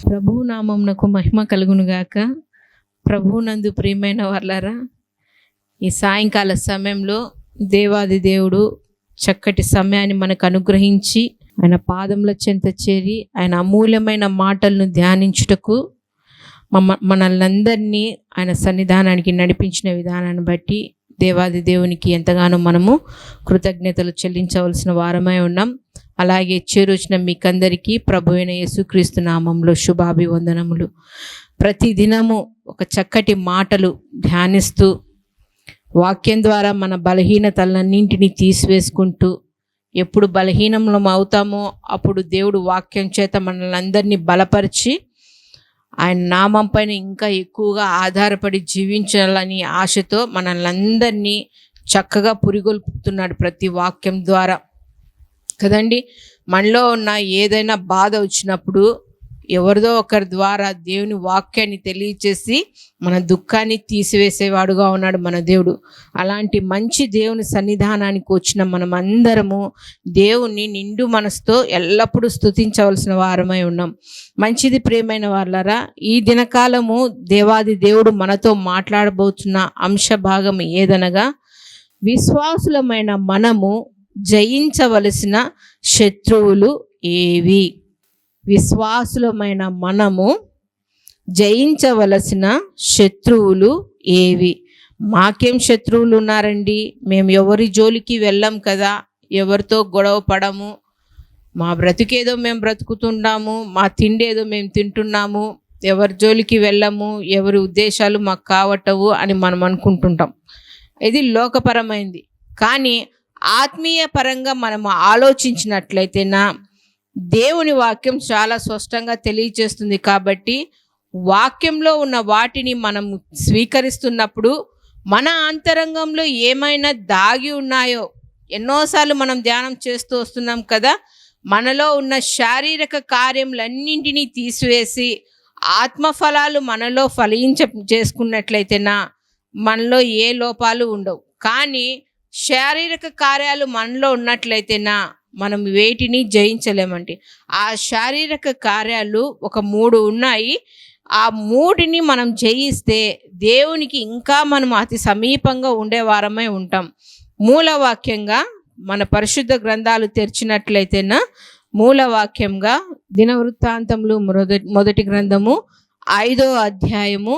ప్రభు నామమునకు మహిమ కలుగును గాక. ప్రభునందు ప్రియమైన వాళ్ళారా, ఈ సాయంకాల సమయంలో దేవాది దేవుడు చక్కటి సమయాన్ని మనకు అనుగ్రహించి ఆయన పాదముల చెంత చేరి ఆయన అమూల్యమైన మాటలను ధ్యానించుటకు మనల్ని అందరినీ ఆయన సన్నిధానానికి నడిపించిన విధానాన్ని బట్టి దేవాది దేవునికి ఎంతగానో మనము కృతజ్ఞతలు చెల్లించవలసిన వారమై ఉన్నాం. అలాగే చేరొచ్చిన మీకందరికీ ప్రభువైన యేసుక్రీస్తు నామంలో శుభాభివందనములు. ప్రతిదినము ఒక చక్కటి మాటలు ధ్యానిస్తూ వాక్యం ద్వారా మన బలహీనతలన్నింటినీ తీసివేసుకుంటూ ఎప్పుడు బలహీనంలో అవుతామో అప్పుడు దేవుడు వాక్యం చేత మనల్ని అందరినీ బలపరిచి ఆయన నామం పైన ఇంకా ఎక్కువగా ఆధారపడి జీవించాలని ఆశతో మనల్ని అందరినీ చక్కగా పురిగొల్పుతున్నాడు ప్రతి వాక్యం ద్వారా కదండి. మనలో ఉన్న ఏదైనా బాధ వచ్చినప్పుడు ఎవరిదో ఒకరి ద్వారా దేవుని వాక్యాన్ని తెలియచేసి మన దుఃఖాన్ని తీసివేసేవాడుగా ఉన్నాడు మన దేవుడు. అలాంటి మంచి దేవుని సన్నిధానానికి వచ్చిన మనం అందరము దేవుణ్ణి నిండు మనసుతో ఎల్లప్పుడూ స్తుతించవలసిన వారమై ఉన్నాం. మంచిది ప్రియమైన వాళ్ళరా, ఈ దినకాలము దేవాది దేవుడు మనతో మాట్లాడబోతున్న అంశ భాగం ఏదనగా, విశ్వాసులమైన మనము జయించవలసిన శత్రువులు ఏవి? విశ్వాసులమైన మనము జయించవలసిన శత్రువులు ఏవి? మాకేం శత్రువులు ఉన్నారండి? మేము ఎవరి జోలికి వెళ్ళాం కదా, ఎవరితో గొడవ పడము, మా బ్రతికేదో మేము బ్రతుకుతున్నాము, మా తిండి ఏదో మేము తింటున్నాము, ఎవరి జోలికి వెళ్ళము, ఎవరి ఉద్దేశాలు మాకు కావటవు అని మనం అనుకుంటుంటాం. ఇది లోకపరమైంది. కానీ ఆత్మీయ పరంగా మనము ఆలోచించినట్లయితేనా దేవుని వాక్యం చాలా స్పష్టంగా తెలియచేస్తుంది. కాబట్టి వాక్యంలో ఉన్న వాటిని మనం స్వీకరిస్తున్నప్పుడు మన అంతరంగంలో ఏమైనా దాగి ఉన్నాయో, ఎన్నోసార్లు మనం ధ్యానం చేస్తూ వస్తున్నాం కదా, మనలో ఉన్న శారీరక కార్యములన్నింటినీ తీసివేసి ఆత్మఫలాలు మనలో చేసుకున్నట్లయితేనా మనలో ఏ లోపాలు ఉండవు. కానీ శారీరక కార్యాలు మనలో ఉన్నట్లయితేనా మనం వేటిని జయించలేమండి. ఆ శారీరక కార్యాలు ఒక 3 ఉన్నాయి. ఆ 3ని మనం జయిస్తే దేవునికి ఇంకా మనం అతి సమీపంగా ఉండేవారమై ఉంటాం. మూలవాక్యంగా మన పరిశుద్ధ గ్రంథాలు తెరిచినట్లయితేనా మూలవాక్యంగా దినవృత్తాంతములు మొదటి గ్రంథము 5వ అధ్యాయము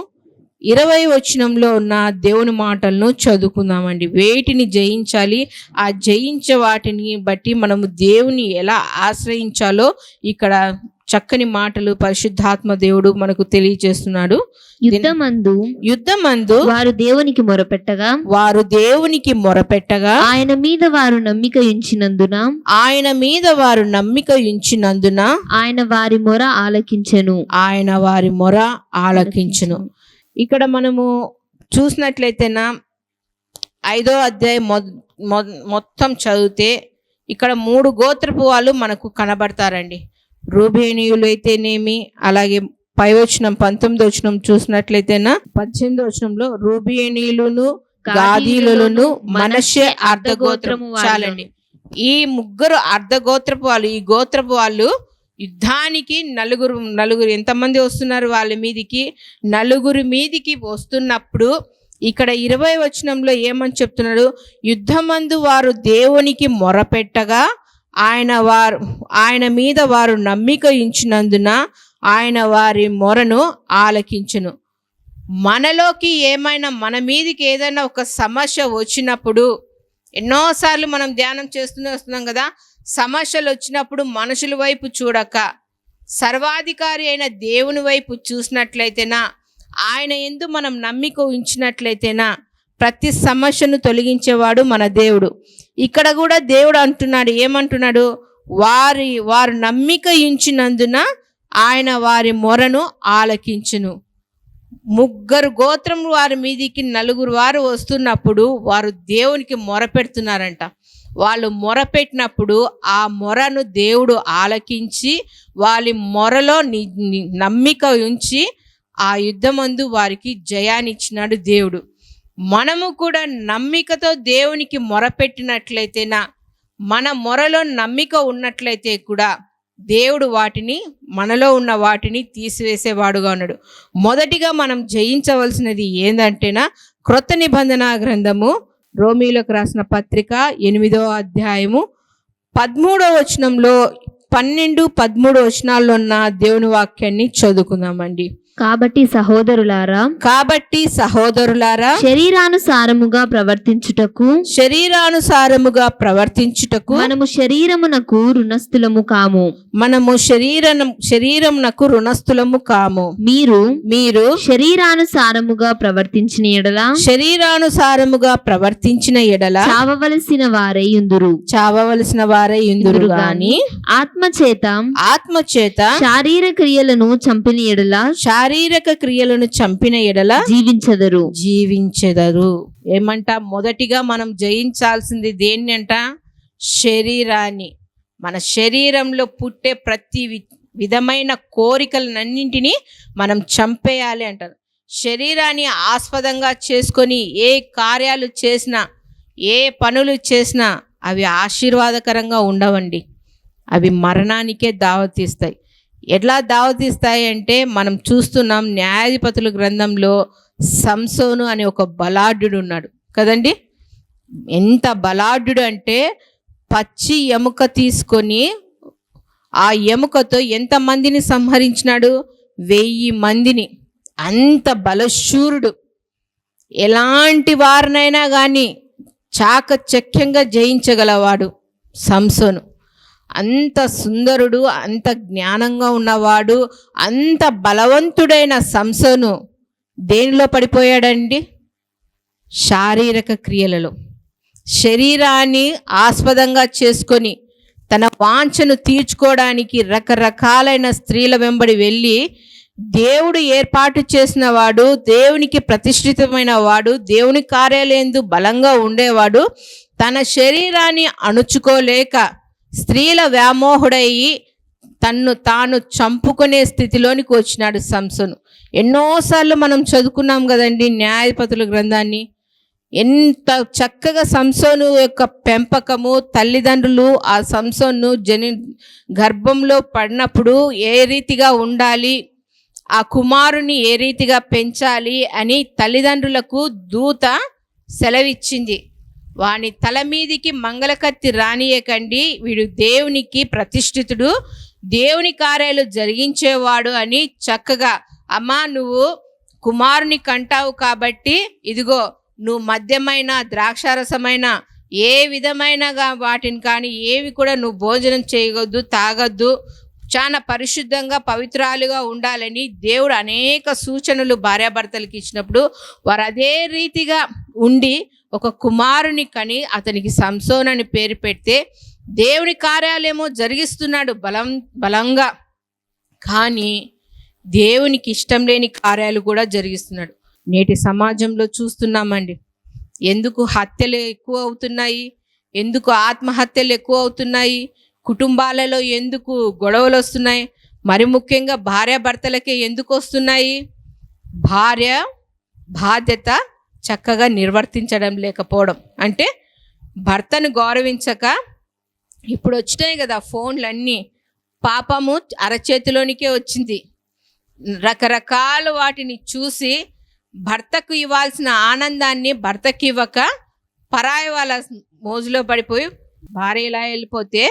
20వ వచనంలో ఉన్న దేవుని మాటలను చదువుకుందామండి. వేటిని జయించాలి, ఆ జయించే వాటిని బట్టి మనము దేవుని ఎలా ఆశ్రయించాలో ఇక్కడ చక్కని మాటలు పరిశుద్ధాత్మ దేవుడు మనకు తెలియజేస్తున్నాడు. యుద్ధమందు వారు దేవునికి మొరపెట్టగా ఆయన మీద వారు నమ్మిక ఉంచినందున ఆయన వారి మొర ఆలకించెను. ఇక్కడ మనము చూసినట్లయితేనా 5వ అధ్యాయం మొత్తం చదివితే ఇక్కడ 3 గోత్రపు వాళ్ళు మనకు కనబడతారండి. రూబేనీయులు అయితేనేమి, అలాగే పైవచనం 19వ వచనం చూసినట్లయితేనా 18వ వచనంలో రూబేనీయులను, గాదీయులను, మనష్షే అర్ధగోత్రము చాలండి. ఈ 3 అర్ధగోత్రపు వాళ్ళు, ఈ గోత్రపు వాళ్ళు యుద్ధానికి నలుగురు ఎంతమంది వస్తున్నారు వాళ్ళ మీదికి? 4 మీదికి వస్తున్నప్పుడు ఇక్కడ 20వ వచనంలో ఏమని చెప్తున్నాడు? యుద్ధమందు వారు దేవునికి మొరపెట్టగా ఆయన మీద వారు నమ్మిక ఉంచినందున ఆయన వారి మొరను ఆలకించును. మనలోకి ఏమైనా, మన మీదికి ఏదైనా ఒక సమస్య వచ్చినప్పుడు, ఎన్నోసార్లు మనం ధ్యానం చేస్తూనే వస్తున్నాం కదా, సమస్యలు వచ్చినప్పుడు మనుషుల వైపు చూడక సర్వాధికారి అయిన దేవుని వైపు చూసినట్లయితేనా, ఆయన యందు మనం నమ్మిక ఉంచినట్లయితేనా ప్రతి సమస్యను తొలగించేవాడు మన దేవుడు. ఇక్కడ కూడా దేవుడు అంటున్నాడు, ఏమంటున్నాడు? వారు నమ్మిక ఉంచినందున ఆయన వారి మొరను ఆలకించును. 3 గోత్రం వారి మీదికి 4 వారు వస్తున్నప్పుడు వారు దేవునికి మొరపెడుతున్నారంట. వాళ్ళు మొరపెట్టినప్పుడు ఆ మొరను దేవుడు ఆలకించి వాళ్ళ మొరలో నమ్మిక ఉంచి ఆ యుద్ధమందు వారికి జయాన్ని ఇచ్చినాడు దేవుడు. మనము కూడా నమ్మికతో దేవునికి మొరపెట్టినట్లయితేనా, మన మొరలో నమ్మిక ఉన్నట్లయితే కూడా దేవుడు వాటిని, మనలో ఉన్న వాటిని తీసివేసేవాడుగా ఉన్నాడు. మొదటిగా మనం జయించవలసినది ఏందంటేనా, క్రొత్త నిబంధన గ్రంథము రోమీయులకు రాసిన పత్రిక 8వ అధ్యాయము 13వ వచనంలో 12, 13 వచనాల్లో ఉన్న దేవుని వాక్యాన్ని చదువుకుందామండి. కాబట్టి సహోదరులారా శరీరానుసారముగా ప్రవర్తించుటకు మనము శరీరమునకు రుణస్థులము కాము. మీరు శరీరానుసారముగా ప్రవర్తించిన ఎడల చావవలసిన వారై యుందురు గాని ఆత్మచేత శారీరక క్రియలను చంపిన ఎడల జీవించెదరు. ఏమంట, మొదటిగా మనం జయించాల్సింది దేన్ని అంట? శరీరాన్ని. మన శరీరంలో పుట్టే ప్రతి విధమైన కోరికలన్నింటినీ మనం చంపేయాలి అంటారు. శరీరాన్ని ఆస్పదంగా చేసుకొని ఏ కార్యాలు చేసినా, ఏ పనులు చేసినా అవి ఆశీర్వాదకరంగా ఉండవండి. అవి మరణానికే దావతీస్తాయి. ఎట్లా దావతీస్తాయి అంటే, మనం చూస్తున్నాం న్యాయాధిపతుల గ్రంథంలో సంసోను అనే ఒక బలాఢ్యుడు ఉన్నాడు కదండి. ఎంత బలాఢ్యుడు అంటే, పచ్చి ఎముక తీసుకొని ఆ ఎముకతో ఎంతమందిని సంహరించినాడు? 1000 మందిని. అంత బలశూరుడు. ఎలాంటి వారినైనా కానీ చాకచక్యంగా జయించగలవాడు సంసోను. అంత సుందరుడు, అంత జ్ఞానంగా ఉన్నవాడు, అంత బలవంతుడైన సంసోను దేనిలో పడిపోయాడండి? శారీరక క్రియలలో. శరీరాన్ని ఆస్పదంగా చేసుకొని తన వాంఛను తీర్చుకోవడానికి రకరకాలైన స్త్రీల వెంబడి వెళ్ళి, దేవుడు ఏర్పాటు చేసిన వాడు, దేవునికి ప్రతిష్ఠితమైన వాడు, దేవుని కార్యాలయందు బలంగా ఉండేవాడు తన శరీరాన్ని అణుచుకోలేక స్త్రీల వ్యామోహుడయ్యి తన్ను తాను చంపుకునే స్థితిలోనికి వచ్చినాడు సంసోను. ఎన్నోసార్లు మనం చదువుకున్నాం కదండి న్యాయాధిపతుల గ్రంథాన్ని. ఎంత చక్కగా సంసోను యొక్క పెంపకము, తల్లిదండ్రులు ఆ సంసోను గర్భంలో పడినప్పుడు ఏ రీతిగా ఉండాలి, ఆ కుమారుని ఏ రీతిగా పెంచాలి అని తల్లిదండ్రులకు దూత సెలవిచ్చింది. వాని తల మీదికి మంగళకత్తి రానియకండి, వీడు దేవునికి ప్రతిష్ఠితుడు, దేవుని కార్యాలు జరిగించేవాడు అని చక్కగా, అమ్మా నువ్వు కుమారుని కంటావు కాబట్టి ఇదిగో నువ్వు మద్యమైన, ద్రాక్షారసమైన, ఏ విధమైనగా వాటిని కానీ ఏవి కూడా నువ్వు భోజనం చేయవద్దు, తాగొద్దు, చాలా పరిశుద్ధంగా పవిత్రాలుగా ఉండాలని దేవుడు అనేక సూచనలు భార్యాభర్తలకు ఇచ్చినప్పుడు వారు అదే రీతిగా ఉండి ఒక కుమారుని కని అతనికి సంసోన్ అని పేరు పెడితే, దేవుని కార్యాలేమో జరిగిస్తున్నాడు బలంగా, కానీ దేవునికి ఇష్టం లేని కార్యాలు కూడా జరిగిస్తున్నాడు. నేటి సమాజంలో చూస్తున్నామండి. ఎందుకు హత్యలు ఎక్కువ అవుతున్నాయి? ఎందుకు ఆత్మహత్యలు ఎక్కువ అవుతున్నాయి? కుటుంబాలలో ఎందుకు గొడవలు వస్తున్నాయి? మరి ముఖ్యంగా భార్యాభర్తలకే ఎందుకు వస్తున్నాయి? భార్య బాధ్యత చక్కగా నిర్వర్తించడం లేకపోవడం. అంటే భర్తను గౌరవించక, ఇప్పుడు వచ్చినాయి కదా ఫోన్లన్నీ, పాపము అరచేతిలోనికే వచ్చింది. రకరకాల వాటిని చూసి భర్తకు ఇవ్వాల్సిన ఆనందాన్ని భర్తకి ఇవ్వక పరాయి వాళ్ళ మోజులో పడిపోయి భార్య ఇలా వెళ్ళిపోతే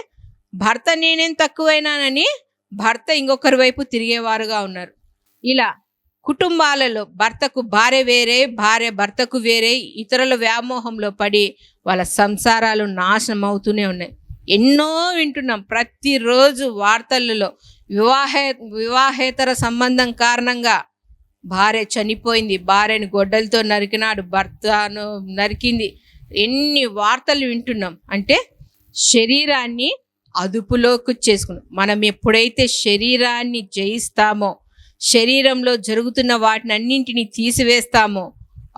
భర్త నేనేం తక్కువైనానని భర్త ఇంకొకరి వైపు తిరిగేవారుగా ఉన్నారు. ఇలా కుటుంబాలలో భర్తకు భార్య వేరే, భార్య భర్తకు వేరే, ఇతరుల వ్యామోహంలో పడి వాళ్ళ సంసారాలు నాశనం అవుతూనే ఉన్నాయి. ఎన్నో వింటున్నాం ప్రతిరోజు వార్తలలో. వివాహేతర సంబంధం కారణంగా భార్య చనిపోయింది, భార్యని గొడ్డలతో నరికినాడు, భర్తను నరికింది. ఎన్ని వార్తలు వింటున్నాం. అంటే శరీరాన్ని అదుపులోకి చేసుకున్నాం. మనం ఎప్పుడైతే శరీరాన్ని జయిస్తామో, శరీరంలో జరుగుతున్న వాటిని అన్నింటినీ తీసివేస్తామో,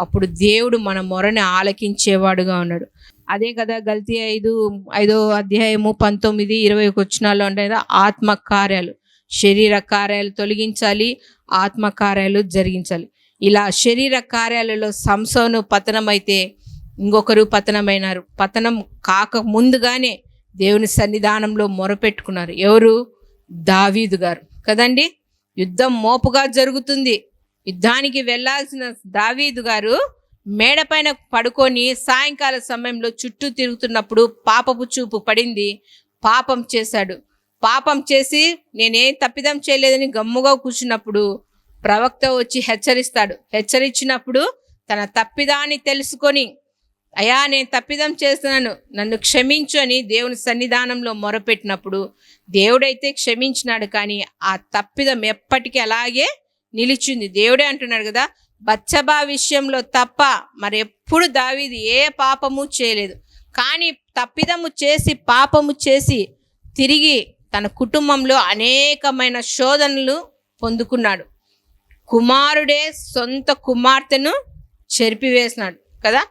అప్పుడు దేవుడు మన మొరని ఆలకించేవాడుగా ఉన్నాడు. అదే కదా గల్తీ 5వ అధ్యాయము 19, 20 వచనాల్లో అంటే ఆత్మకార్యాలు, శరీర కార్యాలు తొలగించాలి, ఆత్మకార్యాలు జరిగించాలి. ఇలా శరీర కార్యాలలో సంసోను పతనమైతే ఇంకొకరు పతనమైనారు. పతనం కాక ముందుగానే దేవుని సన్నిధానంలో మొరపెట్టుకున్నారు. ఎవరు? దావీదు గారు కదండి. యుద్ధం మోపుగా జరుగుతుంది. యుద్ధానికి వెళ్ళాల్సిన దావీదు గారు మేడ పైన పడుకొని సాయంకాల సమయంలో చుట్టూ తిరుగుతున్నప్పుడు పాపపు చూపు పడింది. పాపం చేశాడు. పాపం చేసి నేనేం తప్పిదం చేయలేదని గమ్ముగా కూర్చున్నప్పుడు ప్రవక్త వచ్చి హెచ్చరిస్తాడు. హెచ్చరించినప్పుడు తన తప్పిదాన్ని తెలుసుకొని, అయ్యా నేను తప్పిదం చేస్తున్నాను, నన్ను క్షమించు అని దేవుని సన్నిధానంలో మొరపెట్టినప్పుడు దేవుడైతే క్షమించినాడు. కానీ ఆ తప్పిదం ఎప్పటికీ అలాగే నిలిచింది. దేవుడే అంటున్నాడు కదా, బత్షెబా విషయంలో తప్ప మరి ఎప్పుడు దావీదు ఏ పాపము చేయలేదు. కానీ తప్పిదము చేసి పాపము చేసి తిరిగి తన కుటుంబంలో అనేకమైన శోధనలు పొందుకున్నాడు. కుమారుడే సొంత కుమార్తెను చెరిపివేసినాడు కదా.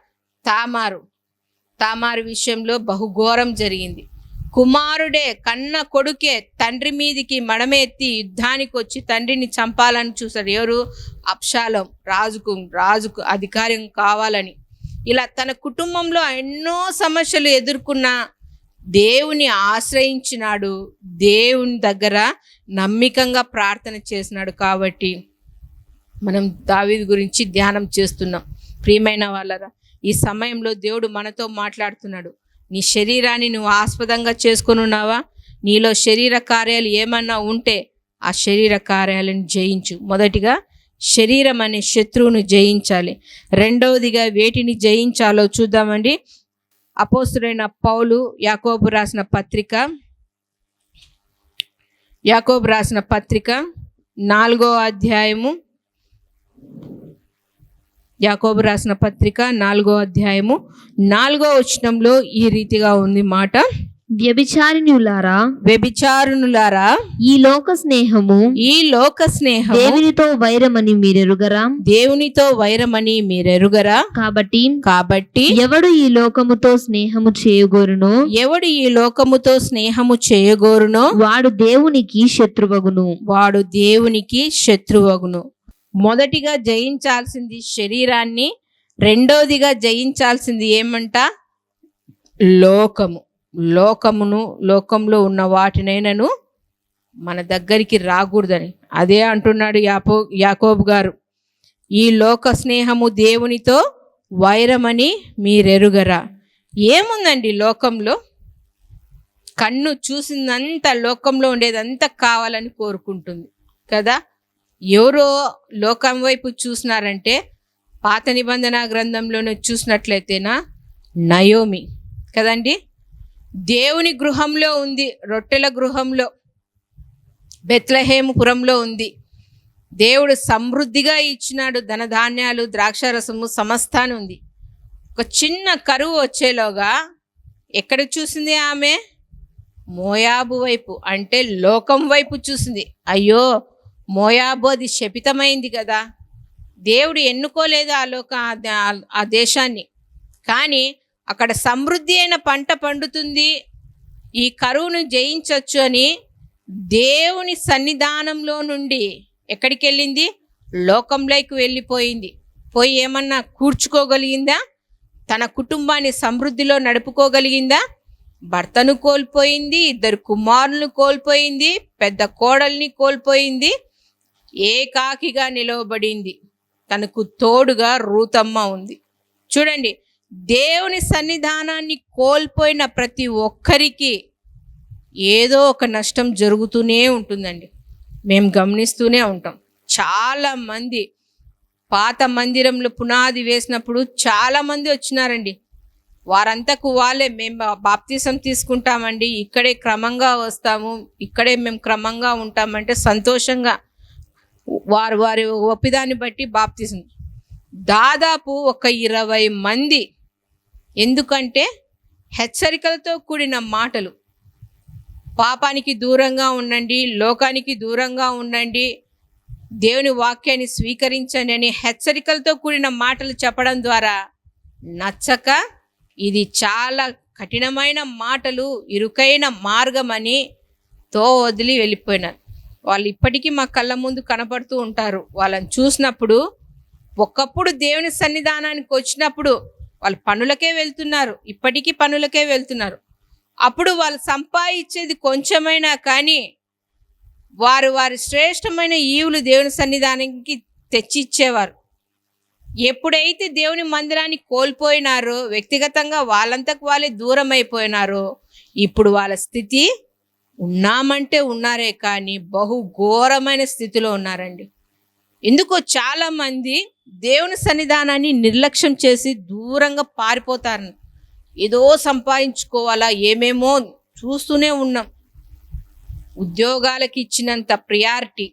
తామారు విషయంలో బహుఘోరం జరిగింది. కుమారుడే కన్న కొడుకే తండ్రి మీదికి మడమెత్తి యుద్ధానికి వచ్చి తండ్రిని చంపాలని చూశాడు. ఎవరు? అబ్షాలోం. రాజుకు అధికారం కావాలని. ఇలా తన కుటుంబంలో ఎన్నో సమస్యలు ఎదుర్కొన్న దేవుని ఆశ్రయించినాడు. దేవుని దగ్గర నమ్మికంగా ప్రార్థన చేసినాడు. కాబట్టి మనం దావీదు గురించి ధ్యానం చేస్తున్నాం. ప్రియమైన వాళ్ళరా, ఈ సమయంలో దేవుడు మనతో మాట్లాడుతున్నాడు. నీ శరీరాన్ని నువ్వు ఆస్పదంగా చేసుకొని ఉన్నావా? నీలో శరీర కార్యాలు ఏమన్నా ఉంటే ఆ శరీర కార్యాలను జయించు. మొదటిగా శరీరం అనే శత్రువును జయించాలి. రెండవదిగా వేటిని జయించాలో చూద్దామండి. అపోస్తుడైన పౌలు యాకోబు రాసిన పత్రిక 4వ అధ్యాయము, యాకోబు రాసిన పత్రిక 4వ అధ్యాయము 4వ వచనంలో ఈ రీతిగా ఉంది మాట. వ్యభిచారిణులారా ఈ లోక స్నేహము దేవునితో వైరమని మీరెరుగరా? కాబట్టి ఎవడు ఈ లోకముతో స్నేహము చేయగోరునో వాడు దేవునికి శత్రువగును. మొదటిగా జయించాల్సింది శరీరాన్ని, రెండోదిగా జయించాల్సింది ఏమంట? లోకంలో ఉన్న వాటినైనను మన దగ్గరికి రాకూడదని. అదే అంటున్నాడు యాకోబు గారు. ఈ లోక స్నేహము దేవునితో వైరమని మీరెరుగరా? ఏముందండి లోకంలో? కన్ను చూసిందంతా, లోకంలో ఉండేదంతా కావాలని కోరుకుంటుంది కదా. ఎవరో లోకం వైపు చూసినారంటే పాత నిబంధన గ్రంథంలోనే చూసినట్లయితేనా నయోమి కదండి. దేవుని గృహంలో ఉంది, రొట్టెల గృహంలో, బెత్లెహేముపురంలో ఉంది. దేవుడు సమృద్ధిగా ఇచ్చినాడు, ధనధాన్యాలు, ద్రాక్షారసము సమస్తాన్ని ఉంది. ఒక చిన్న కరువు వచ్చేలోగా ఎక్కడ చూసింది ఆమె? మోయాబు వైపు, అంటే లోకం వైపు చూసింది. అయ్యో మోయాబు అది శపితమైంది కదా, దేవుడు ఎన్నుకోలేదు ఆ దేశాన్ని. కానీ అక్కడ సమృద్ధి అయిన పంట పండుతుంది, ఈ కరువును జయించవచ్చు అని దేవుని సన్నిధానంలో నుండి ఎక్కడికి వెళ్ళింది? లోకంలోకి వెళ్ళిపోయింది. పోయి ఏమన్నా కూర్చుకోగలిగిందా? తన కుటుంబాన్ని సమృద్ధిలో నడుపుకోగలిగిందా? భర్తను కోల్పోయింది, 2 కుమారులను కోల్పోయింది, పెద్ద కోడల్ని కోల్పోయింది, ఏకాకిగా నిలవబడింది. తనకు తోడుగా రూతమ్మ ఉంది. చూడండి, దేవుని సన్నిధానాన్ని కోల్పోయిన ప్రతి ఒక్కరికి ఏదో ఒక నష్టం జరుగుతూనే ఉంటుందండి. మేము గమనిస్తూనే ఉంటాం. చాలామంది పాత మందిరంలో పునాది వేసినప్పుడు చాలామంది వచ్చినారండి. వారంతకు వాళ్ళే మేము బాప్తిసం తీసుకుంటామండి, ఇక్కడే క్రమంగా వస్తాము, ఇక్కడే మేము క్రమంగా ఉంటామంటే సంతోషంగా వారి ఒప్పిదాన్ని బట్టి బాప్తిసం. దాదాపు ఒక 20 మంది. ఎందుకంటే హెచ్చరికలతో కూడిన మాటలు. పాపానికి దూరంగా ఉండండి, లోకానికి దూరంగా ఉండండి, దేవుని వాక్యాన్ని స్వీకరించండి అని హెచ్చరికలతో కూడిన మాటలు చెప్పడం ద్వారా నచ్చక ఇది చాలా కఠినమైన మాటలు, ఇరుకైన మార్గం అని వదిలి వెళ్ళిపోయినారు. వాళ్ళు ఇప్పటికీ మా కళ్ళ ముందు కనపడుతూ ఉంటారు. వాళ్ళని చూసినప్పుడు, ఒకప్పుడు దేవుని సన్నిధానానికి వచ్చినప్పుడు వాళ్ళు పనులకే వెళ్తున్నారు, ఇప్పటికీ పనులకే వెళ్తున్నారు. అప్పుడు వాళ్ళు సంపాదించేది కొంచెమైనా కానీ వారు వారి శ్రేష్టమైన ఈవులు దేవుని సన్నిధానానికి తెచ్చిచ్చేవారు. ఎప్పుడైతే దేవుని మందిరాన్ని కోల్పోయినారో, వ్యక్తిగతంగా వాళ్ళంతకు వాళ్ళే దూరం అయిపోయినారో, ఇప్పుడు వాళ్ళ స్థితి ఉన్నామంటే ఉన్నారే కానీ బహు ఘోరమైన స్థితిలో ఉన్నారండి. ఎందుకో చాలా మంది దేవుని సన్నిధానాన్ని నిర్లక్ష్యం చేసి దూరంగా పారిపోతారు. ఏదో సంపాదించుకోవాలా, ఏమేమో చూస్తూనే ఉన్నాం. ఉద్యోగాలకు ఇచ్చినంత ప్రియారిటీ,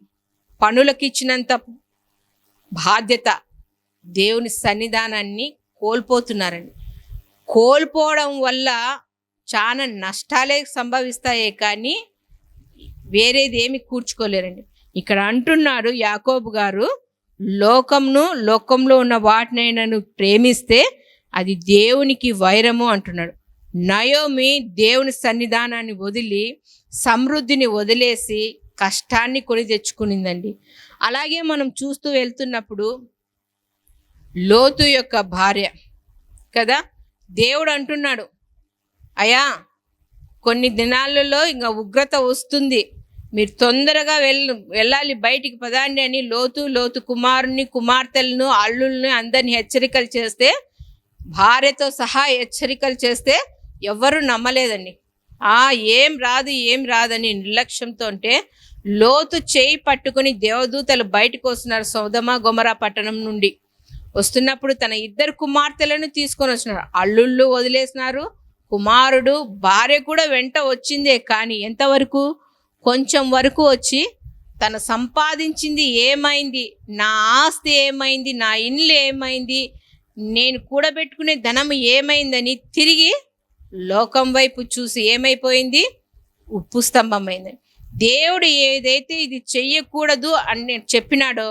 పనులకు ఇచ్చినంత బాధ్యత దేవుని సన్నిధానాన్ని కోల్పోతున్నారండి. కోల్పోవడం వల్ల చాలా నష్టాలే సంభవిస్తాయే కానీ వేరేది ఏమి కూర్చుకోలేరండి. ఇక్కడ అంటున్నాడు యాకోబు గారు, లోకంలో ఉన్న వాటినైనా ప్రేమిస్తే అది దేవునికి వైరము అంటున్నాడు. నయోమి దేవుని సన్నిధానాన్ని వదిలి సమృద్ధిని వదిలేసి కష్టాన్ని కొని తెచ్చుకునిందండి. అలాగే మనం చూస్తూ వెళ్తున్నప్పుడు లోతు యొక్క భార్య కదా, దేవుడు అంటున్నాడు, అయ్యా కొన్ని దినాలలో ఇంకా ఉగ్రత వస్తుంది, మీరు తొందరగా వెళ్ళాలి, బయటికి పదండి అని లోతు కుమారుని, కుమార్తెలను, అల్లుల్ని అందరిని హెచ్చరికలు చేస్తే, భార్యతో సహా హెచ్చరికలు చేస్తే ఎవ్వరూ నమ్మలేదండి. ఏం రాదని నిర్లక్ష్యంతో ఉంటే లోతు చేయి పట్టుకుని దేవదూతలు బయటకు వస్తున్నారు సొదొమ గొమొర్రా పట్టణం నుండి. వస్తున్నప్పుడు తన 2 కుమార్తెలను తీసుకొని వచ్చినారు. అల్లుళ్ళు వదిలేసినారు, కుమారుడు, భార్య కూడా వెంట వచ్చిందే. కానీ ఎంతవరకు? కొంచెం వరకు వచ్చి తను సంపాదించింది ఏమైంది, నా ఆస్తి ఏమైంది, నా ఇల్లు ఏమైంది, నేను కూడబెట్టుకునే ధనం ఏమైందని తిరిగి లోకం వైపు చూసి ఏమైపోయింది? ఉప్పు స్తంభమైంది. దేవుడు ఏదైతే ఇది చెయ్యకూడదు అని చెప్పినాడో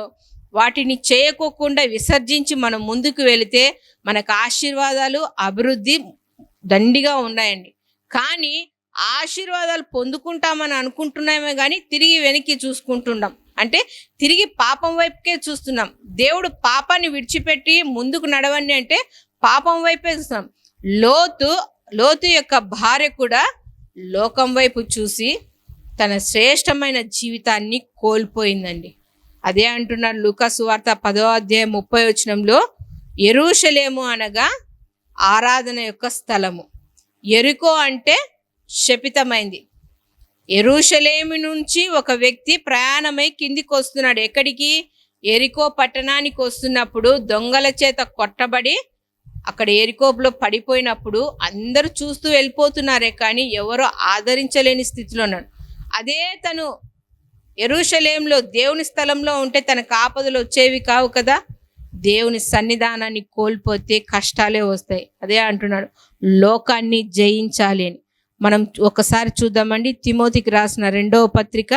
వాటిని చేయకోకుండా విసర్జించి మనం ముందుకు వెళితే మనకు ఆశీర్వాదాలు, అభివృద్ధి దండిగా ఉన్నాయండి. కానీ ఆశీర్వాదాలు పొందుకుంటామని అనుకుంటున్నామే కానీ తిరిగి వెనక్కి చూసుకుంటున్నాం, అంటే తిరిగి పాపం వైపుకే చూస్తున్నాం. దేవుడు పాపాన్ని విడిచిపెట్టి ముందుకు నడవండి అంటే పాపం వైపే చూస్తున్నాం. లోతు యొక్క భార్య కూడా లోకం వైపు చూసి తన శ్రేష్టమైన జీవితాన్ని కోల్పోయిందండి. అదే అంటున్నారు లూకా సువార్త 10వ అధ్యాయం 30వ వచనంలో, యెరూషలేము అనగా ఆరాధన యొక్క స్థలము, యెరికో అంటే శపితమైంది. యెరూషలేము నుంచి ఒక వ్యక్తి ప్రయాణమై కిందికి వస్తున్నాడు. ఎక్కడికి? యెరికో పట్టణానికి వస్తున్నప్పుడు దొంగల చేత కొట్టబడి అక్కడ యెరికోలో పడిపోయినప్పుడు అందరూ చూస్తూ వెళ్ళిపోతున్నారే కానీ ఎవరో ఆదరించలేని స్థితిలో ఉన్నాడు. అదే తను యెరూషలేంలో దేవుని స్థలంలో ఉంటే తనకు ఆపదలు వచ్చేవి కావు కదా. దేవుని సన్నిధానాన్ని కోల్పోతే కష్టాలే వస్తాయి. అదే అంటున్నాడు, లోకాన్ని జయించాలి అని. మనం ఒకసారి చూద్దామండి, తిమోతికి రాసిన 2వ పత్రిక,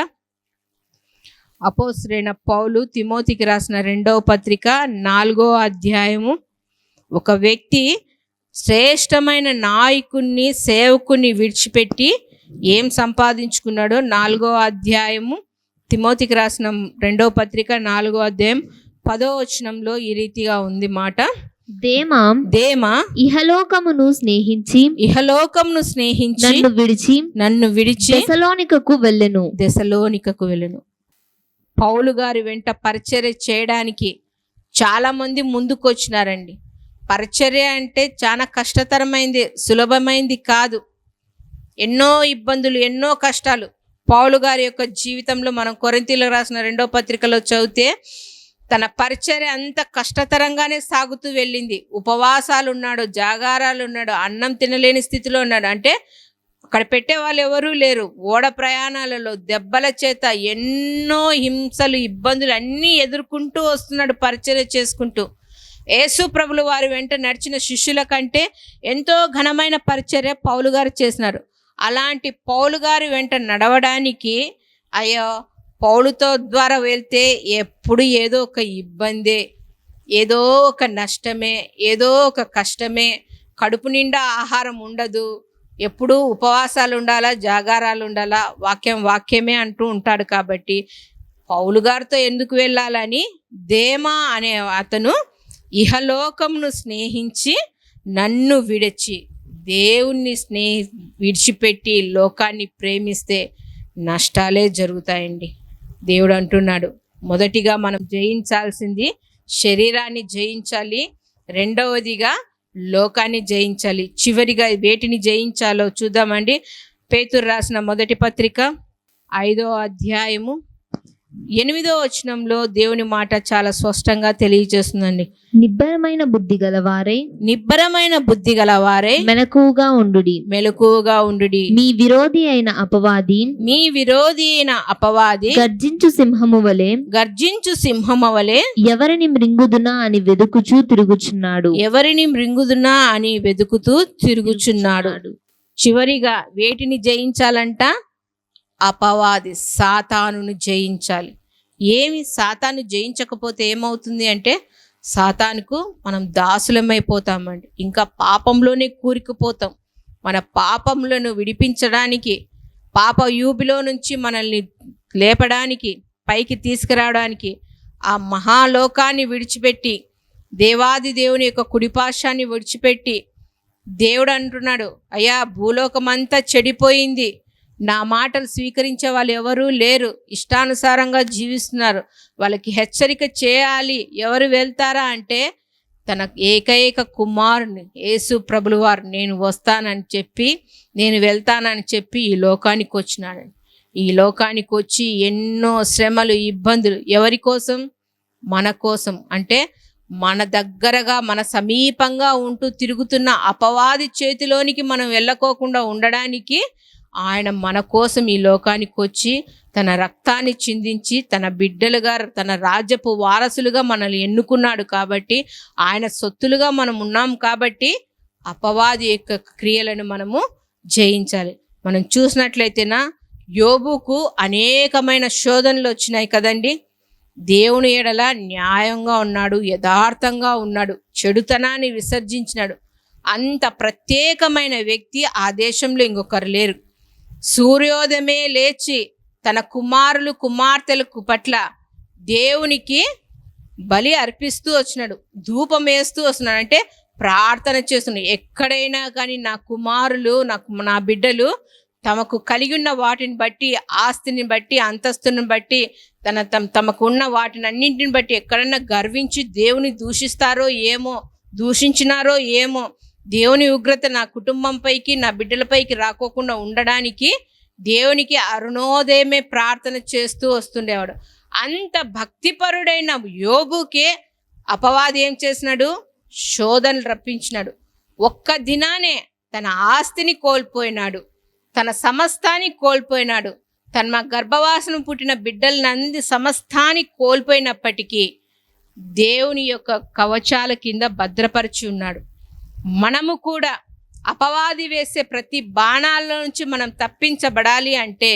అపోస్తలుడైన పౌలు తిమోతికి రాసిన 2వ పత్రిక 4వ అధ్యాయము. ఒక వ్యక్తి శ్రేష్టమైన నాయకుణ్ణి, సేవకుని విడిచిపెట్టి ఏం సంపాదించుకున్నాడో 4వ అధ్యాయము తిమోతికి రాసిన 2వ పత్రిక 4వ అధ్యాయం 10వ వచనంలో ఈ రీతిగా ఉంది మాట. దేమా ఇహలోకమును స్నేహించి నన్ను విడిచి దెసలోనికకు వెళ్ళెను. పౌలు గారి వెంట పరిచర్య చేయడానికి చాలా మంది ముందుకు వచ్చినారండి. పరిచర్య అంటే చాలా కష్టతరమైంది, సులభమైంది కాదు. ఎన్నో ఇబ్బందులు, ఎన్నో కష్టాలు పౌలు గారి యొక్క జీవితంలో మనం కొరింథీయులకు రాసిన 2వ పత్రికలో చదివితే తన పరిచర్య అంత కష్టతరంగానే సాగుతూ వెళ్ళింది. ఉపవాసాలు ఉన్నాడు, జాగారాలు ఉన్నాడు, అన్నం తినలేని స్థితిలో ఉన్నాడు. అంటే అక్కడ పెట్టే వాళ్ళు ఎవరూ లేరు. ఓడ ప్రయాణాలలో దెబ్బల చేత ఎన్నో హింసలు, ఇబ్బందులు అన్నీ ఎదుర్కొంటూ వస్తున్నాడు పరిచర్య చేసుకుంటూ. యేసు ప్రభుల వారి వెంట నడిచిన శిష్యుల కంటే ఎంతో ఘనమైన పరిచర్య పౌలు గారు చేసినారు. అలాంటి పౌలు గారి వెంట నడవడానికి అయ్యో పౌలుతో ద్వారా వెళ్తే ఎప్పుడు ఏదో ఒక ఇబ్బందే, ఏదో ఒక నష్టమే, ఏదో ఒక కష్టమే, కడుపు నిండా ఆహారం ఉండదు, ఎప్పుడూ ఉపవాసాలు ఉండాలా, జాగారాలు ఉండాలా, వాక్యమే అంటూ ఉంటాడు. కాబట్టి పౌలు గారితో ఎందుకు వెళ్ళాలని దేమా అనే అతను ఇహలోకంను స్నేహించి నన్ను విడిచి, దేవుణ్ణి విడిచిపెట్టి లోకాన్ని ప్రేమిస్తే నష్టాలే జరుగుతాయండి. దేవుడు అంటున్నాడు, మొదటిగా మనం జయించాల్సింది శరీరాన్ని జయించాలి, రెండవదిగా లోకాన్ని జయించాలి, చివరిగా వేటిని జయించాలో చూద్దామండి. పేతురు రాసిన మొదటి పత్రిక 5వ అధ్యాయము 8వ వచనంలో దేవుని మాట చాలా స్పష్టంగా తెలియజేస్తుందండి. నిబ్బరమైన బుద్ధి గలవారై నిబ్బరమైన బుద్ధి గలవారే మెలకువగా ఉండుడి. మెలకువగా ఉండుడి. మీ విరోధి అయిన అపవాది మీ విరోధి అయిన అపవాది గర్జించు సింహము వలె గర్జించు సింహము వలె ఎవరిని మృంగుదునా అని వెదుకుచూ తిరుగుచున్నాడు. ఎవరిని మృంగుదునా అని వెతుకుతూ తిరుగుచున్నాడు. చివరిగా వేటిని జయించాలంట? అపవాది సాతానును జయించాలి. ఏమి సాతాను జయించకపోతే ఏమవుతుంది అంటే సాతానుకు మనం దాసులమైపోతామండి. ఇంకా పాపంలోనే కూరుకుపోతాం. మన పాపంలను విడిపించడానికి, పాప యూబిలో నుంచి మనల్ని లేపడానికి, పైకి తీసుకురావడానికి ఆ మహాలోకాన్ని విడిచిపెట్టి, దేవాది దేవుని యొక్క కుడిపాశాన్ని విడిచిపెట్టి దేవుడు అంటున్నాడు, అయ్యా భూలోకమంతా చెడిపోయింది, నా మాటలు స్వీకరించే వాళ్ళు ఎవరూ లేరు, ఇష్టానుసారంగా జీవిస్తున్నారు, వాళ్ళకి హెచ్చరిక చేయాలి. ఎవరు వెళ్తారా అంటే తన ఏకైక కుమారుని యేసు ప్రభులు వారు నేను వస్తానని చెప్పి, నేను వెళ్తానని చెప్పి ఈ లోకానికి వచ్చినాడు. ఈ లోకానికి వచ్చి ఎన్నో శ్రమలు, ఇబ్బందులు ఎవరి కోసం? మన కోసం. అంటే మన దగ్గరగా, మన సమీపంగా ఉంటూ తిరుగుతున్న అపవాది చేతిలోనికి మనం వెళ్ళకోకుండా ఉండడానికి ఆయన మన కోసం ఈ లోకానికి వచ్చి తన రక్తాన్ని చిందించి తన బిడ్డలుగా, తన రాజ్యపు వారసులుగా మనల్ని ఎన్నుకున్నాడు. కాబట్టి ఆయన సొత్తులుగా మనం ఉన్నాం. కాబట్టి అపవాది యొక్క క్రియలను మనము జయించాలి. మనం చూసినట్లయితేనా యోబుకు అనేకమైన శోధనలు వచ్చినాయి కదండి. దేవుని ఎడల న్యాయంగా ఉన్నాడు, యథార్థంగా ఉన్నాడు, చెడుతనాన్ని విసర్జించినాడు. అంత ప్రత్యేకమైన వ్యక్తి ఆ దేశంలో ఇంకొకరు లేరు. సూర్యోదయమే లేచి తన కుమారులు కుమార్తెలకు పట్ల దేవునికి బలి అర్పిస్తూ వచ్చినాడు, ధూపం వేస్తూ వస్తున్నాడు. అంటే ప్రార్థన చేస్తున్నాడు. ఎక్కడైనా కానీ నా కుమారులు, నా బిడ్డలు తమకు కలిగి ఉన్న వాటిని బట్టి, ఆస్తిని బట్టి, అంతస్తుని బట్టి, తమకు ఉన్న వాటిని అన్నింటిని బట్టి ఎక్కడన్నా గర్వించి దేవుని దూషిస్తారో ఏమో, దూషించినారో ఏమో, దేవుని ఉగ్రత నా కుటుంబంపైకి, నా బిడ్డలపైకి రాకోకుండా ఉండడానికి దేవునికి అరుణోదయమే ప్రార్థన చేస్తూ వస్తుండేవాడు. అంత భక్తిపరుడైన యోబుకే అపవాది ఏం చేసినాడు? శోధనలు రప్పించినాడు. ఒక్క దినానే తన ఆస్తిని కోల్పోయినాడు, తన సమస్తాన్ని కోల్పోయినాడు, తన గర్భవాసన పుట్టిన బిడ్డలనంది సమస్తాన్ని కోల్పోయినప్పటికీ దేవుని యొక్క కవచాల కింద భద్రపరిచి ఉన్నాడు. మనము కూడా అపవాది వేసే ప్రతి బాణాల నుంచి మనం తప్పించబడాలి అంటే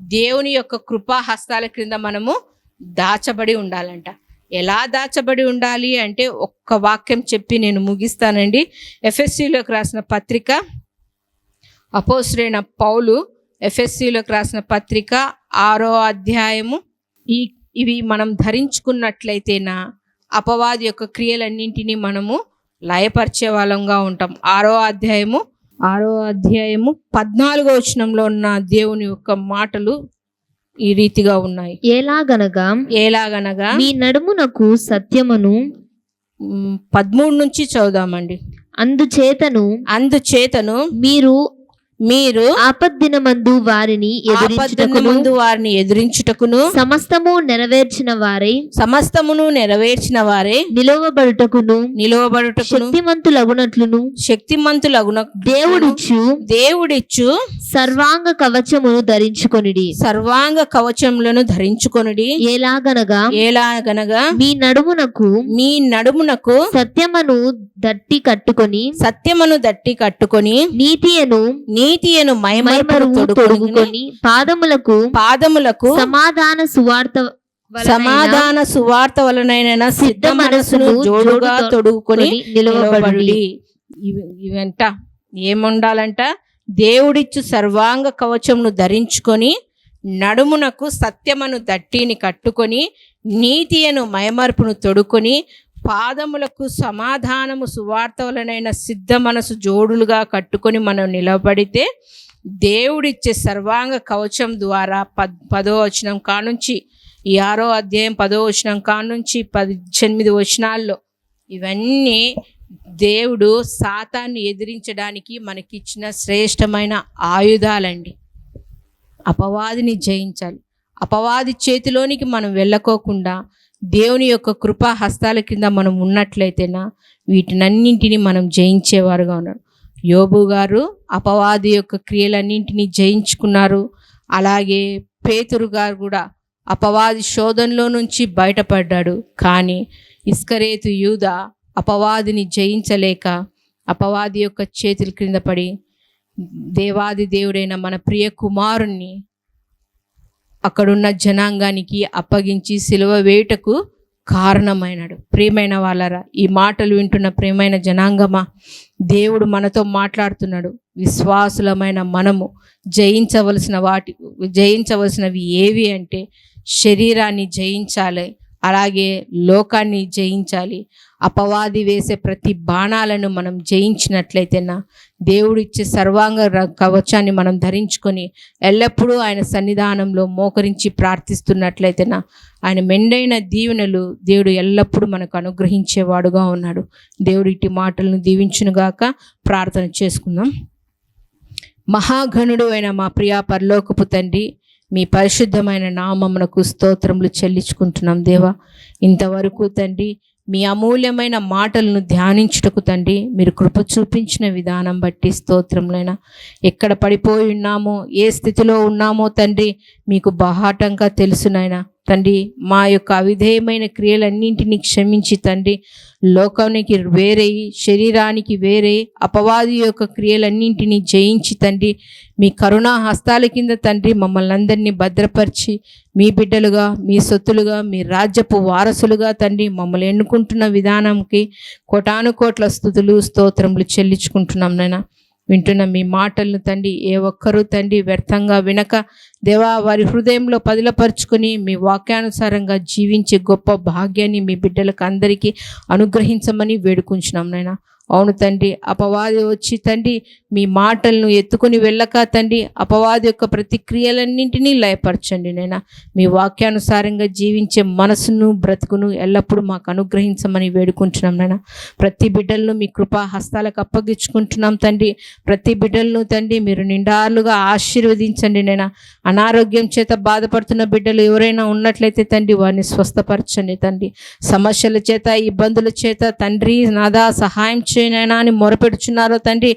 దేవుని యొక్క కృపాహస్తాల క్రింద మనము దాచబడి ఉండాలంట. ఎలా దాచబడి ఉండాలి అంటే ఒక్క వాక్యం చెప్పి నేను ముగిస్తానండి. ఎఫ్ఎస్సిలోకి రాసిన పత్రిక, అపోస్తలుడైన పౌలు ఎఫ్ఎస్సిలోకి రాసిన పత్రిక 6వ అధ్యాయము. ఇవి మనం ధరించుకున్నట్లయితేనా అపవాది యొక్క క్రియలన్నింటినీ మనము లయపరిచే వాళ్ళంగా ఉంటాం. 6వ అధ్యాయము 14వ వచనంలో ఉన్న దేవుని యొక్క మాటలు ఈ రీతిగా ఉన్నాయి. ఎలాగనగా మీ నడుమునకు సత్యమును 13 నుంచి చదువుదామండి. అందుచేతను మీరు ఆపద్దినమందు వారిని ఎదురించుటకును సమస్తమును నెరవేర్చిన వారే నిలవబడుటకును శక్తిమంతులగునట్లు దేవుడిచ్చు సర్వాంగ కవచమును ధరించుకొనుడి. ఎలాగనగా మీ నడుమునకు సత్యమును దట్టి కట్టుకొని నీతియను మైమరుపు తొడుగుకొని పాదములకు సమాధాన సువార్త వలనైన సిద్ధ మనసును జోడుగా తొడుగుకొని నిలవబడి. ఇవంట ఏముండాలంట? దేవుడిచ్చు సర్వాంగ కవచమును ధరించుకొని, నడుమునకు సత్యమను దట్టిని కట్టుకొని, నీతియను మైమరుపును తొడుకొని, పాదములకు సమాధానము సువార్త వలనైన సిద్ధ మనసు జోడులుగా కట్టుకొని మనం నిలబడితే దేవుడిచ్చే సర్వాంగ కవచం ద్వారా 10వ వచనం కానుంచి ఈ 6వ అధ్యాయం 10వ వచనం కానుంచి 18 వచనాల్లో ఇవన్నీ దేవుడు సాతాన్ని ఎదిరించడానికి మనకిచ్చిన శ్రేష్టమైన ఆయుధాలండి. అపవాదిని జయించాలి. అపవాది చేతిలోనికి మనం వెళ్ళకోకుండా దేవుని యొక్క కృపా హస్తాల కింద మనం ఉన్నట్లయితేనా వీటినన్నింటినీ మనం జయించేవారుగా ఉన్నారు. యోబు గారు అపవాది యొక్క క్రియలన్నింటినీ జయించుకున్నారు. అలాగే పేతురు గారు కూడా అపవాది శోధనలో నుంచి బయటపడ్డాడు. కానీ ఇస్కరేతు యూదా అపవాదిని జయించలేక అపవాది యొక్క చేతుల క్రింద పడి దేవాది దేవుడైన మన ప్రియ కుమారుణ్ణి అక్కడున్న జనాంగానికి అప్పగించి సిలువ వేయుటకు కారణమైనాడు. ప్రియమైన వాళ్ళరా, ఈ మాటలు వింటున్న ప్రియమైన జనాంగమా, దేవుడు మనతో మాట్లాడుతున్నాడు. విశ్వాసులమైన మనము జయించవలసినవి ఏవి అంటే శరీరాన్ని జయించాలి, అలాగే లోకాన్ని జయించాలి. అపవాది వేసే ప్రతి బాణాలను మనం జయించినట్లయితేనా దేవుడిచ్చే సర్వాంగ కవచాన్ని మనం ధరించుకొని ఎల్లప్పుడూ ఆయన సన్నిధానంలో మోకరించి ప్రార్థిస్తున్నట్లయితేనా ఆయన మెండైన దీవెనలు దేవుడు ఎల్లప్పుడూ మనకు అనుగ్రహించేవాడుగా ఉన్నాడు. దేవుడి ఇట్టి మాటలను దీవించునుగాక. ప్రార్థన చేసుకుందాం. మహాగణుడు అయిన మా ప్రియా పరలోకపు తండ్రి, మీ పరిశుద్ధమైన నామమునకు స్తోత్రములు చెల్లించుకుంటున్నాం దేవా. ఇంతవరకు తండ్రి మీ అమూల్యమైన మాటలను ధ్యానించుటకు తండ్రి మీరు కృప చూపించిన విధానం బట్టి స్తోత్రములైనా. ఎక్కడ పడిపోయి ఉన్నామో, ఏ స్థితిలో ఉన్నామో తండ్రి మీకు బాహాటంగా తెలుసునైనా తండ్రి. మా యొక్క అవిధేయమైన క్రియలన్నింటినీ క్షమించి తండ్రి లోకానికి వేరే, శరీరానికి వేరే అపవాది యొక్క క్రియలన్నింటినీ జయించి తండ్రి మీ కరుణా హస్తాల కింద తండ్రి మమ్మల్ని అందరినీ భద్రపరిచి మీ బిడ్డలుగా, మీ సొత్తులుగా, మీ రాజ్యపు వారసులుగా తండ్రి మమ్మల్ని ఎన్నుకుంటున్న విధానంకి కోటాను కోట్ల స్తుతులు స్తోత్రములు చెల్లించుకుంటున్నాం నాయనా. వింటున్న మీ మాటలను తండ్రి ఏ ఒక్కరూ తండ్రి వ్యర్థంగా వినక దేవా వారి హృదయంలో పదిలపరుచుకొని మీ వాక్యానుసారంగా జీవించే గొప్ప భాగ్యాన్ని మీ బిడ్డలకు అందరికీ అనుగ్రహించమని వేడుకుంటున్నాం నాయనా. అవును తండ్రి, అపవాది వచ్చి తండ్రి మీ మాటలను ఎత్తుకొని వెళ్ళక తండ్రి అపవాది యొక్క ప్రతిక్రియలన్నింటినీ లయపరచండి నైనా. మీ వాక్యానుసారంగా జీవించే మనసును బ్రతుకును ఎల్లప్పుడూ మాకు అనుగ్రహించమని వేడుకుంటున్నాం నైనా. ప్రతి బిడ్డలను మీ కృపా హస్తాలకు అప్పగించుకుంటున్నాం తండ్రి. ప్రతి బిడ్డలను తండ్రి మీరు నిండాలుగా ఆశీర్వదించండి నైనా. అనారోగ్యం చేత బాధపడుతున్న బిడ్డలు ఎవరైనా ఉన్నట్లయితే తండ్రి వారిని స్వస్థపరచండి తండ్రి. సమస్యల చేత, ఇబ్బందుల చేత తండ్రి నాదా సహాయం చేయనైనా అని మొరపెడుచున్నారో తండ్రి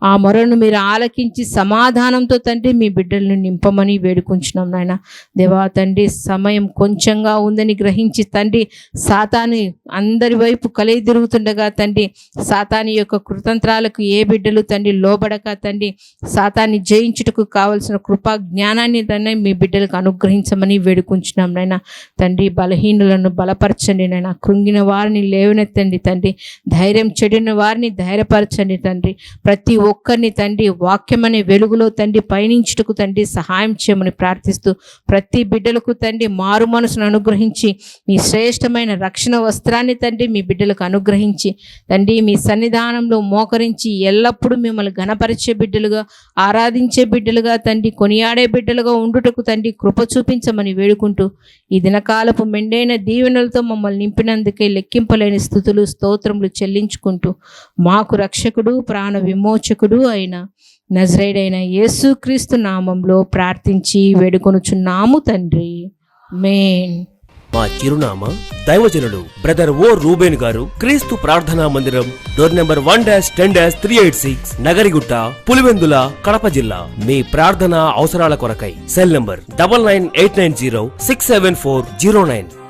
ఆ మొరను మీరు ఆలకించి సమాధానంతో తండ్రి మీ బిడ్డలను నింపమని వేడుకుంటున్నాం నాయన. దేవా తండ్రి సమయం కొంచెంగా ఉందని గ్రహించి తండ్రి సాతాను అందరి వైపు కలిగి తిరుగుతుండగా తండ్రి సాతాని యొక్క కృతంత్రాలకు ఏ బిడ్డలు తండ్రి లోబడక తండ్రి సాతాన్ని జయించుటకు కావలసిన కృపా జ్ఞానాన్ని తండ్రి మీ బిడ్డలకు అనుగ్రహించమని వేడుకుంటున్నాం నాయన. తండ్రి బలహీనులను బలపరచండి నాయన. కృంగిన వారిని లేవనెత్తండి తండ్రి. ధైర్యం చెడిన వారిని ధైర్యపరచండి తండ్రి. ప్రతి ఒక్కరిని తండ్రి వాక్యం అనే వెలుగులో తండ్రి పయనించుటకు తండ్రి సహాయం చేయమని ప్రార్థిస్తూ ప్రతి బిడ్డలకు తండ్రి మారు మనసును అనుగ్రహించి మీ శ్రేష్టమైన రక్షణ వస్త్రాన్ని తండ్రి మీ బిడ్డలకు అనుగ్రహించి తండ్రి మీ సన్నిధానంలో మోకరించి ఎల్లప్పుడూ మిమ్మల్ని ఘనపరిచే బిడ్డలుగా, ఆరాధించే బిడ్డలుగా తండ్రి కొనియాడే బిడ్డలుగా ఉండుటకు తండ్రి కృప చూపించమని వేడుకుంటూ ఈ దినకాలపు మెండైన దీవెనలతో మమ్మల్ని నింపినందుకే లెక్కింపలేని స్తుతులు స్తోత్రములు చెల్లించుకుంటూ మాకు రక్షకుడు ప్రాణ విమోచకుడు అయిన నజరేయుడైన యేసుక్రీస్తు నామంలో ప్రార్థించి వేడుకొనుచున్నాము తండ్రి. ఆమేన్. మా చిరునామా దైవజనులు బ్రదర్ ఓ రూబేన్ గారు, క్రీస్తు ప్రార్థనా మందిరం, డోర్ నెంబర్ 1-10-386, నగరిగుట్ట, పులివెందుల, కడప జిల్లా. మీ ప్రార్థన అవసరాల కొరకై సెల్ నంబర్ 9989067409.